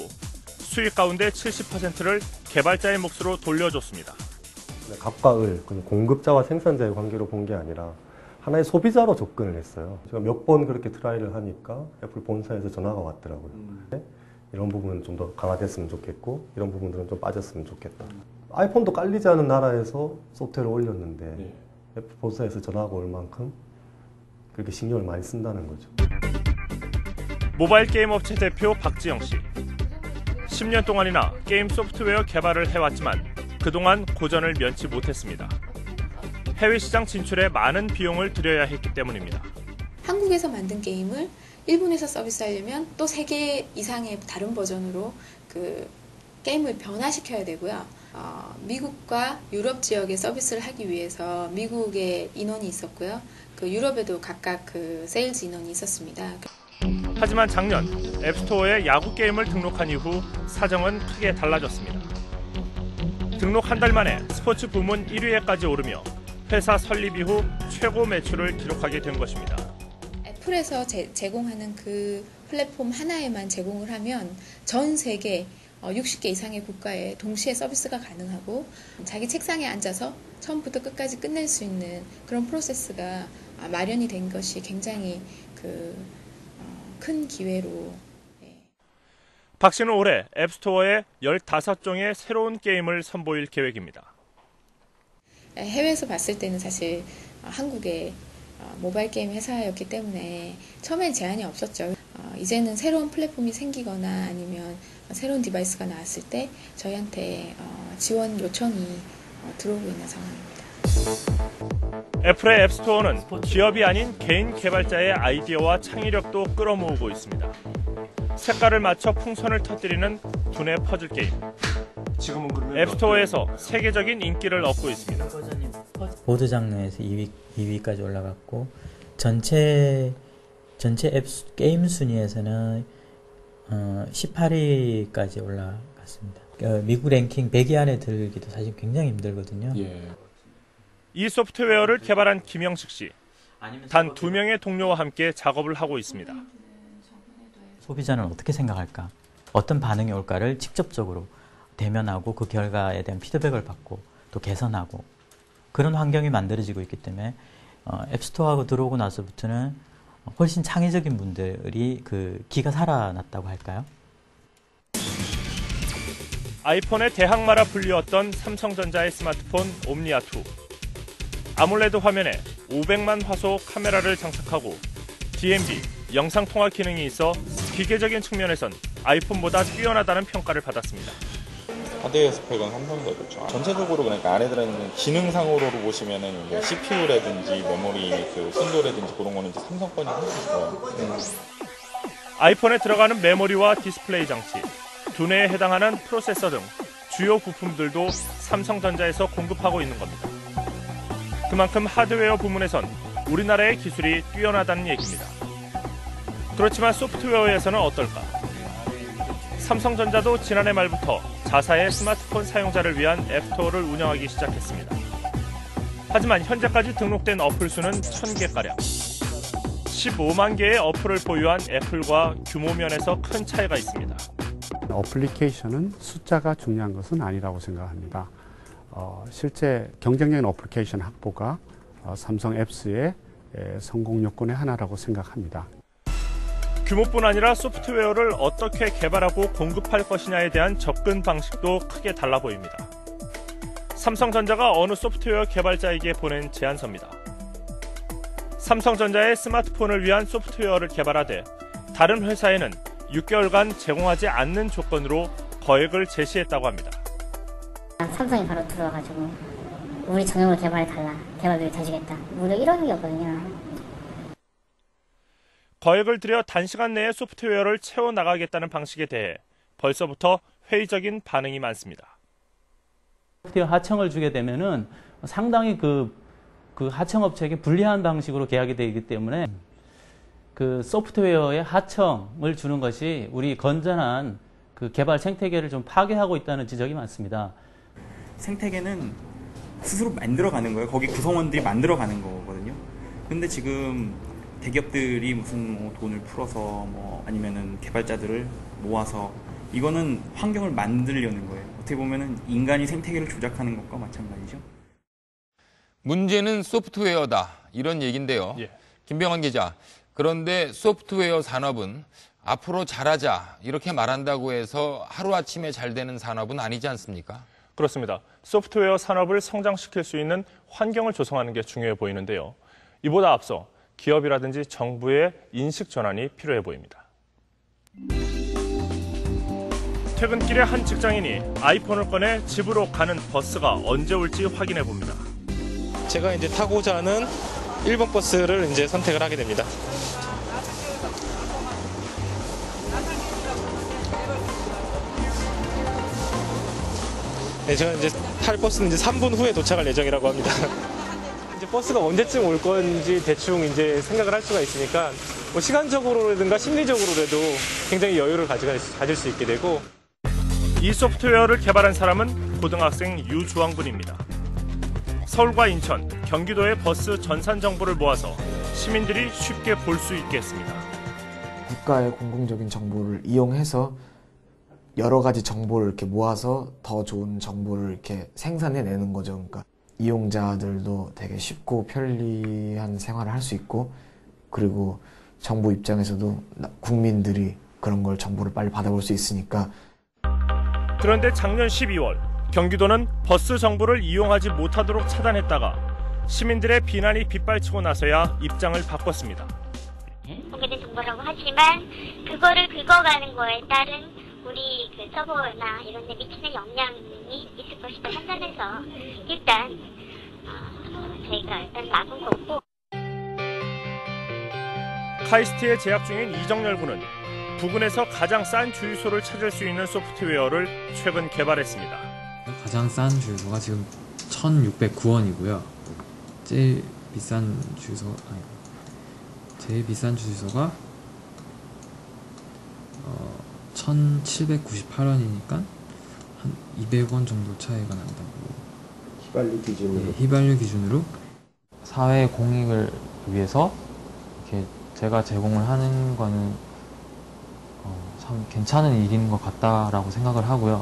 수익 가운데 70%를 개발자의 몫으로 돌려줬습니다. 갑과 을, 공급자와 생산자의 관계로 본 게 아니라 하나의 소비자로 접근을 했어요. 제가 몇 번 그렇게 트라이를 하니까 애플 본사에서 전화가 왔더라고요. 이런 부분은 좀 더 강화됐으면 좋겠고 이런 부분들은 좀 빠졌으면 좋겠다. 아이폰도 깔리지 않은 나라에서 소프트웨어를 올렸는데 애플 본사에서 전화가 올 만큼 그렇게 신경을 많이 쓴다는 거죠. 모바일 게임 업체 대표 박지영 씨. 10년 동안이나 게임 소프트웨어 개발을 해왔지만 그동안 고전을 면치 못했습니다. 해외 시장 진출에 많은 비용을 들여야 했기 때문입니다. 한국에서 만든 게임을 일본에서 서비스하려면 또 3개 이상의 다른 버전으로 그 게임을 변화시켜야 되고요. 미국과 유럽 지역에 서비스를 하기 위해서 미국에 인원이 있었고요. 그 유럽에도 각각 그 세일즈 인원이 있었습니다. 하지만 작년 앱스토어에 야구 게임을 등록한 이후 사정은 크게 달라졌습니다. 등록 한 달 만에 스포츠 부문 1위에까지 오르며 회사 설립 이후 최고 매출을 기록하게 된 것입니다. 애플에서 제공하는 그 플랫폼 하나에만 제공을 하면 전 세계 60개 이상의 국가에 동시에 서비스가 가능하고 자기 책상에 앉아서 처음부터 끝까지 끝낼 수 있는 그런 프로세스가 마련이 된 것이 굉장히 큰 기회로. 박 씨는 올해 앱스토어에 15종의 새로운 게임을 선보일 계획입니다. 해외에서 봤을 때는 사실 한국의 모바일 게임 회사였기 때문에 처음엔 제한이 없었죠. 이제는 새로운 플랫폼이 생기거나 아니면 새로운 디바이스가 나왔을 때 저희한테 지원 요청이 들어오고 있는 상황입니다. 애플의 앱스토어는 기업이 아닌 개인 개발자의 아이디어와 창의력도 끌어모으고 있습니다. 색깔을 맞춰 풍선을 터뜨리는 두뇌 퍼즐 게임. 지금은 앱스토어에서 세계적인 인기를 얻고 있습니다. 보드 장르에서 2위까지 올라갔고 전체 앱 게임 순위에서는 18위까지 올라갔습니다. 미국 랭킹 100위 안에 들기도 사실 굉장히 힘들거든요. 이 소프트웨어를 개발한 김영식 씨. 단 2명의 동료와 함께 작업을 하고 있습니다. 소비자는 어떻게 생각할까? 어떤 반응이 올까를 직접적으로 대면하고 그 결과에 대한 피드백을 받고 또 개선하고 그런 환경이 만들어지고 있기 때문에 앱스토어하고 들어오고 나서부터는 훨씬 창의적인 분들이 그 기가 살아났다고 할까요? 아이폰의 대항마라 불리웠던 삼성전자의 스마트폰 옴니아2. 아몰레드 화면에 500만 화소 카메라를 장착하고 DMB, 영상통화 기능이 있어 기계적인 측면에선 아이폰보다 뛰어나다는 평가를 받았습니다. 하드웨어 스펙은 삼성이 좋죠. 전체적으로 그러니까 안에 들어있는 기능상으로 보시면은 이제 CPU라든지 메모리 그 순도라든지 그런 거는 이제 삼성 거니 훨씬 좋아요. 아이폰에 들어가는 메모리와 디스플레이 장치, 두뇌에 해당하는 프로세서 등 주요 부품들도 삼성전자에서 공급하고 있는 겁니다. 그만큼 하드웨어 부문에선 우리나라의 기술이 뛰어나다는 얘기입니다. 그렇지만 소프트웨어에서는 어떨까? 삼성전자도 지난해 말부터 자사의 스마트폰 사용자를 위한 앱스토어를 운영하기 시작했습니다. 하지만 현재까지 등록된 어플 수는 1000개가량. 15만 개의 어플을 보유한 애플과 규모 면에서 큰 차이가 있습니다. 어플리케이션은 숫자가 중요한 것은 아니라고 생각합니다. 실제 경쟁적인 어플리케이션 확보가 삼성 앱스의 성공 요건의 하나라고 생각합니다. 규모뿐 아니라 소프트웨어를 어떻게 개발하고 공급할 것이냐에 대한 접근 방식도 크게 달라 보입니다. 삼성전자가 어느 소프트웨어 개발자에게 보낸 제안서입니다. 삼성전자의 스마트폰을 위한 소프트웨어를 개발하되 다른 회사에는 6개월간 제공하지 않는 조건으로 거액을 제시했다고 합니다. 삼성이 바로 들어와가지고 우리 전용을 개발해달라, 개발비를 더 주겠다, 무려 1억이었거든요. 거액을 들여 단시간 내에 소프트웨어를 채워나가겠다는 방식에 대해 벌써부터 회의적인 반응이 많습니다. 소프트웨어 하청을 주게 되면은 상당히 그 하청업체에게 불리한 방식으로 계약이 되기 때문에 그 소프트웨어의 하청을 주는 것이 우리 건전한 그 개발 생태계를 좀 파괴하고 있다는 지적이 많습니다. 생태계는 스스로 만들어가는 거예요. 거기 구성원들이 만들어가는 거거든요. 근데 지금 대기업들이 무슨 뭐 돈을 풀어서 뭐 아니면은 개발자들을 모아서 이거는 환경을 만들려는 거예요. 어떻게 보면은 인간이 생태계를 조작하는 것과 마찬가지죠. 문제는 소프트웨어다 이런 얘기인데요. 김병환 기자, 그런데 소프트웨어 산업은 앞으로 잘하자 이렇게 말한다고 해서 하루아침에 잘 되는 산업은 아니지 않습니까? 그렇습니다. 소프트웨어 산업을 성장시킬 수 있는 환경을 조성하는 게 중요해 보이는데요. 이보다 앞서 기업이라든지 정부의 인식 전환이 필요해 보입니다. 퇴근길에 한 직장인이 아이폰을 꺼내 집으로 가는 버스가 언제 올지 확인해 봅니다. 제가 이제 타고자 하는 1번 버스를 이제 선택을 하게 됩니다. 네, 제가 이제 탈 버스는 이제 3분 후에 도착할 예정이라고 합니다. 이제 버스가 언제쯤 올 건지 대충 이제 생각을 할 수가 있으니까 뭐 시간적으로라든가 심리적으로라도 굉장히 여유를 가질 수 있게 되고. 이 소프트웨어를 개발한 사람은 고등학생 유주왕군입니다. 서울과 인천, 경기도의 버스 전산 정보를 모아서 시민들이 쉽게 볼 수 있게 했습니다. 국가의 공공적인 정보를 이용해서 여러 가지 정보를 이렇게 모아서 더 좋은 정보를 이렇게 생산해내는 거죠. 그러니까 이용자들도 되게 쉽고 편리한 생활을 할 수 있고, 그리고 정부 입장에서도 국민들이 그런 걸 정보를 빨리 받아볼 수 있으니까. 그런데 작년 12월 경기도는 버스 정보를 이용하지 못하도록 차단했다가 시민들의 비난이 빗발치고 나서야 입장을 바꿨습니다. 공개된 정보라고 하지만 그거를 긁어가는 거에 따른 우리 그 서버나 이런 데 미치는 영향이 있을 것이다 판단해서 일단 저희가 일단 막은 거고. 카이스트에 재학 중인 이정열 군은 부근에서 가장 싼 주유소를 찾을 수 있는 소프트웨어를 최근 개발했습니다. 가장 싼 주유소가 지금 1,609원이고요. 제일 비싼 주유소가 1,798원이니까 한 200원 정도 차이가 난다고. 휘발유 기준으로. 네, 휘발유 기준으로. 사회 공익을 위해서 이렇게 제가 제공을 하는 거는 참 괜찮은 일인 것 같다라고 생각을 하고요.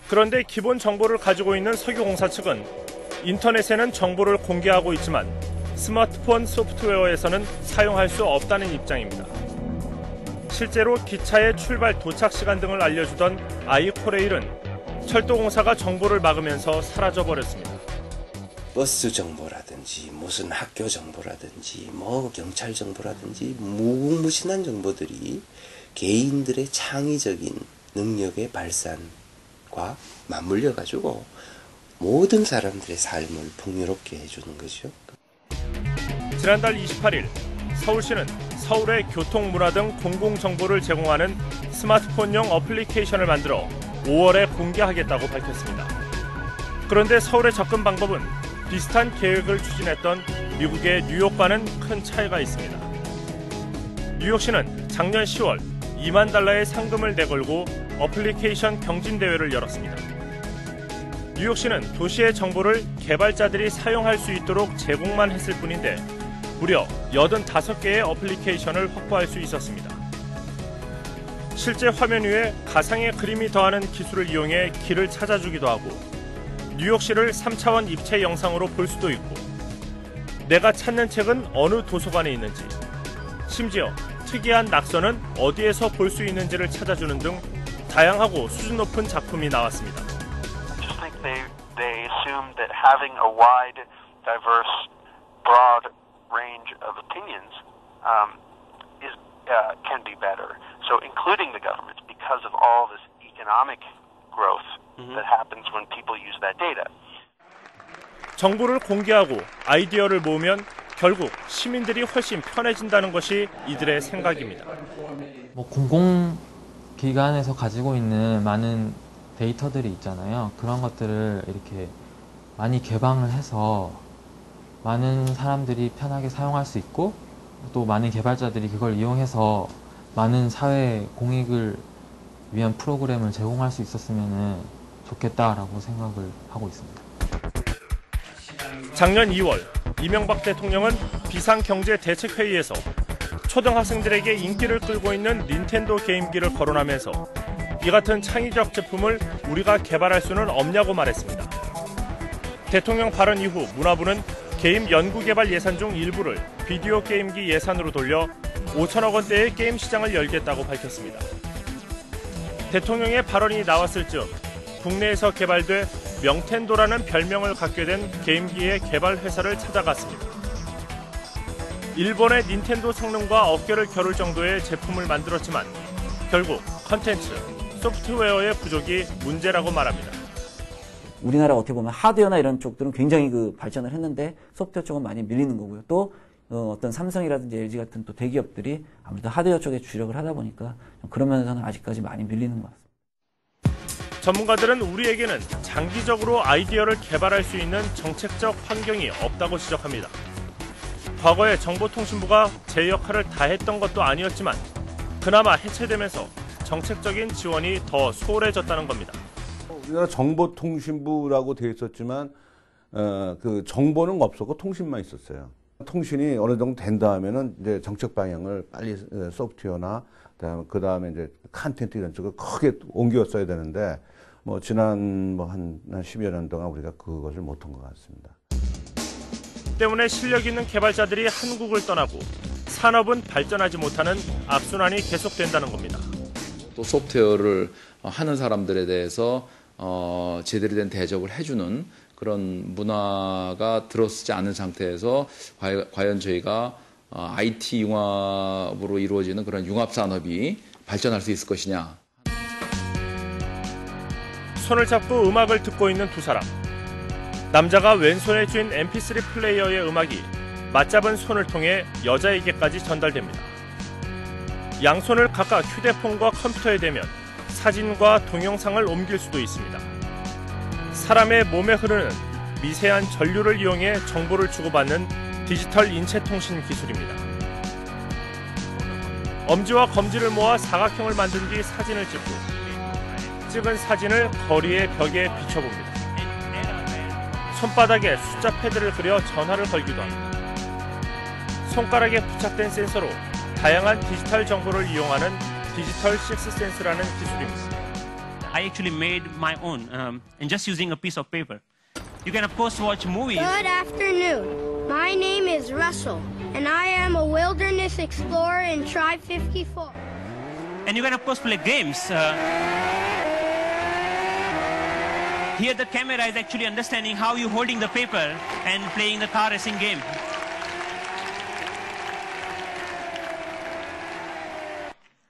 그런데 기본 정보를 가지고 있는 석유공사 측은 인터넷에는 정보를 공개하고 있지만 스마트폰 소프트웨어에서는 사용할 수 없다는 입장입니다. 실제로 기차의 출발 도착 시간 등을 알려주던 아이코레일은 철도공사가 정보를 막으면서 사라져버렸습니다. 버스 정보라든지 무슨 학교 정보라든지 뭐 경찰 정보라든지 무궁무진한 정보들이 개인들의 창의적인 능력의 발산과 맞물려 가지고 모든 사람들의 삶을 풍요롭게 해주는 거죠. 지난달 28일 서울시는 서울의 교통, 문화 등 공공정보를 제공하는 스마트폰용 어플리케이션을 만들어 5월에 공개하겠다고 밝혔습니다. 그런데 서울의 접근 방법은 비슷한 계획을 추진했던 미국의 뉴욕과는 큰 차이가 있습니다. 뉴욕시는 작년 10월 $20,000의 상금을 내걸고 어플리케이션 경진대회를 열었습니다. 뉴욕시는 도시의 정보를 개발자들이 사용할 수 있도록 제공만 했을 뿐인데 무려 85개의 어플리케이션을 확보할 수 있었습니다. 실제 화면 위에 가상의 그림이 더하는 기술을 이용해 길을 찾아주기도 하고 뉴욕시를 3차원 입체 영상으로 볼 수도 있고 내가 찾는 책은 어느 도서관에 있는지 심지어 특이한 낙서는 어디에서 볼 수 있는지를 찾아주는 등 다양하고 수준 높은 작품이 나왔습니다. They assume that having a wide, diverse, broad range of opinions can be better. So including the governments because of all this economic growth that happens when people use that data. 정보를 공개하고 아이디어를 모으면 결국 시민들이 훨씬 편해진다는 것이 이들의 생각입니다. 공공기관에서 가지고 있는 많은 데이터들이 있잖아요. 그런 것들을 이렇게 많이 개방을 해서 많은 사람들이 편하게 사용할 수 있고 또 많은 개발자들이 그걸 이용해서 많은 사회 공익을 위한 프로그램을 제공할 수 있었으면 좋겠다라고 생각을 하고 있습니다. 작년 2월 이명박 대통령은 비상경제대책회의에서 초등학생들에게 인기를 끌고 있는 닌텐도 게임기를 거론하면서 이 같은 창의적 제품을 우리가 개발할 수는 없냐고 말했습니다. 대통령 발언 이후 문화부는 게임 연구개발 예산 중 일부를 비디오 게임기 예산으로 돌려 5천억 원대의 게임 시장을 열겠다고 밝혔습니다. 대통령의 발언이 나왔을 즈음 국내에서 개발돼 명텐도라는 별명을 갖게 된 게임기의 개발 회사를 찾아갔습니다. 일본의 닌텐도 성능과 어깨를 겨룰 정도의 제품을 만들었지만 결국 컨텐츠, 소프트웨어의 부족이 문제라고 말합니다. 우리나라 어떻게 보면 하드웨어나 이런 쪽들은 굉장히 발전을 했는데 소프트웨어 쪽은 많이 밀리는 거고요. 또 어떤 삼성이라든지 LG 같은 또 대기업들이 아무래도 하드웨어 쪽에 주력을 하다 보니까 그런 면에서는 아직까지 많이 밀리는 것 같습니다. 전문가들은 우리에게는 장기적으로 아이디어를 개발할 수 있는 정책적 환경이 없다고 지적합니다. 과거에 정보통신부가 제 역할을 다했던 것도 아니었지만 그나마 해체되면서 정책적인 지원이 더 소홀해졌다는 겁니다. 우리나라 정보통신부라고 되어 있었지만 그 정보는 없었고 통신만 있었어요. 통신이 어느 정도 된 다음에는 이제 정책 방향을 빨리 소프트웨어나 그 다음에 이제 컨텐츠 이런 쪽을 크게 옮겼어야 되는데 뭐 지난 한 10여 년 동안 우리가 그것을 못한 것 같습니다. 때문에 실력 있는 개발자들이 한국을 떠나고 산업은 발전하지 못하는 악순환이 계속된다는 겁니다. 또 소프트웨어를 하는 사람들에 대해서 제대로 된 대접을 해주는 그런 문화가 들어서지 않은 상태에서 과연 저희가 IT 융합으로 이루어지는 그런 융합 산업이 발전할 수 있을 것이냐. 손을 잡고 음악을 듣고 있는 두 사람. 남자가 왼손에 쥔 MP3 플레이어의 음악이 맞잡은 손을 통해 여자에게까지 전달됩니다. 양손을 각각 휴대폰과 컴퓨터에 대면 사진과 동영상을 옮길 수도 있습니다. 사람의 몸에 흐르는 미세한 전류를 이용해 정보를 주고받는 디지털 인체통신 기술입니다. 엄지와 검지를 모아 사각형을 만든 뒤 사진을 찍고 찍은 사진을 거리의 벽에 비춰봅니다. 손바닥에 숫자 패드를 그려 전화를 걸기도 합니다. 손가락에 부착된 센서로 다양한 디지털 정보를 이용하는 디지털 식스센스라는 기술입니다. I actually made my own and just using a piece of paper. You can of course watch movies. Good afternoon. My name is Russell and I am a wilderness explorer in Tribe 54. And you can of course play games. Here the camera is actually understanding how you're holding the paper and playing the car racing game.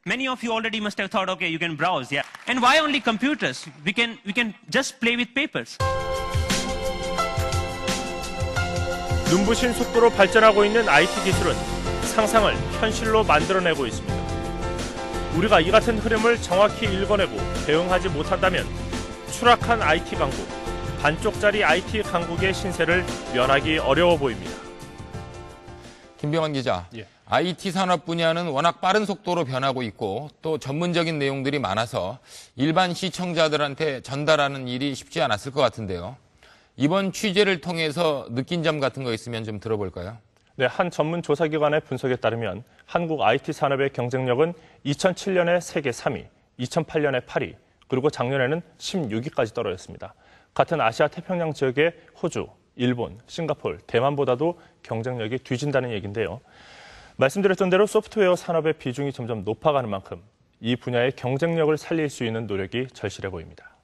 Many of you already must have thought, okay, you can browse, yeah. And why only computers? We can just play with papers. 눈부신 속도로 발전하고 있는 IT 기술은 상상을 현실로 만들어내고 있습니다. 우리가 이 같은 흐름을 정확히 읽어내고 대응하지 못한다면 추락한 IT 강국, 반쪽짜리 IT 강국의 신세를 면하기 어려워 보입니다. 김병환 기자, IT 산업 분야는 워낙 빠른 속도로 변하고 있고 또 전문적인 내용들이 많아서 일반 시청자들한테 전달하는 일이 쉽지 않았을 것 같은데요. 이번 취재를 통해서 느낀 점 같은 거 있으면 좀 들어볼까요? 네, 한 전문 조사기관의 분석에 따르면 한국 IT 산업의 경쟁력은 2007년에 세계 3위, 2008년에 8위, 그리고 작년에는 16위까지 떨어졌습니다. 같은 아시아 태평양 지역의 호주, 일본, 싱가포르, 대만보다도 경쟁력이 뒤진다는 얘기인데요. 말씀드렸던 대로 소프트웨어 산업의 비중이 점점 높아가는 만큼 이 분야의 경쟁력을 살릴 수 있는 노력이 절실해 보입니다.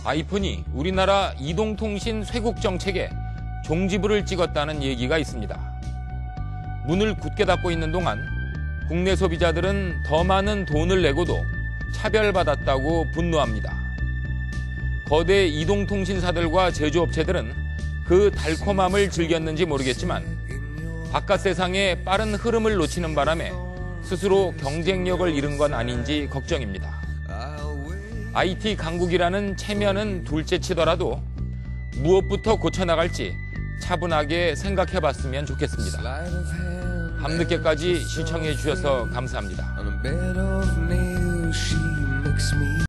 아이폰이 우리나라 이동통신 쇄국 정책에 종지부를 찍었다는 얘기가 있습니다. 문을 굳게 닫고 있는 동안 국내 소비자들은 더 많은 돈을 내고도 차별받았다고 분노합니다. 거대 이동통신사들과 제조업체들은 그 달콤함을 즐겼는지 모르겠지만 바깥 세상의 빠른 흐름을 놓치는 바람에 스스로 경쟁력을 잃은 건 아닌지 걱정입니다. IT 강국이라는 체면은 둘째치더라도 무엇부터 고쳐나갈지 차분하게 생각해봤으면 좋겠습니다. 밤늦게까지 시청해 주셔서 감사합니다.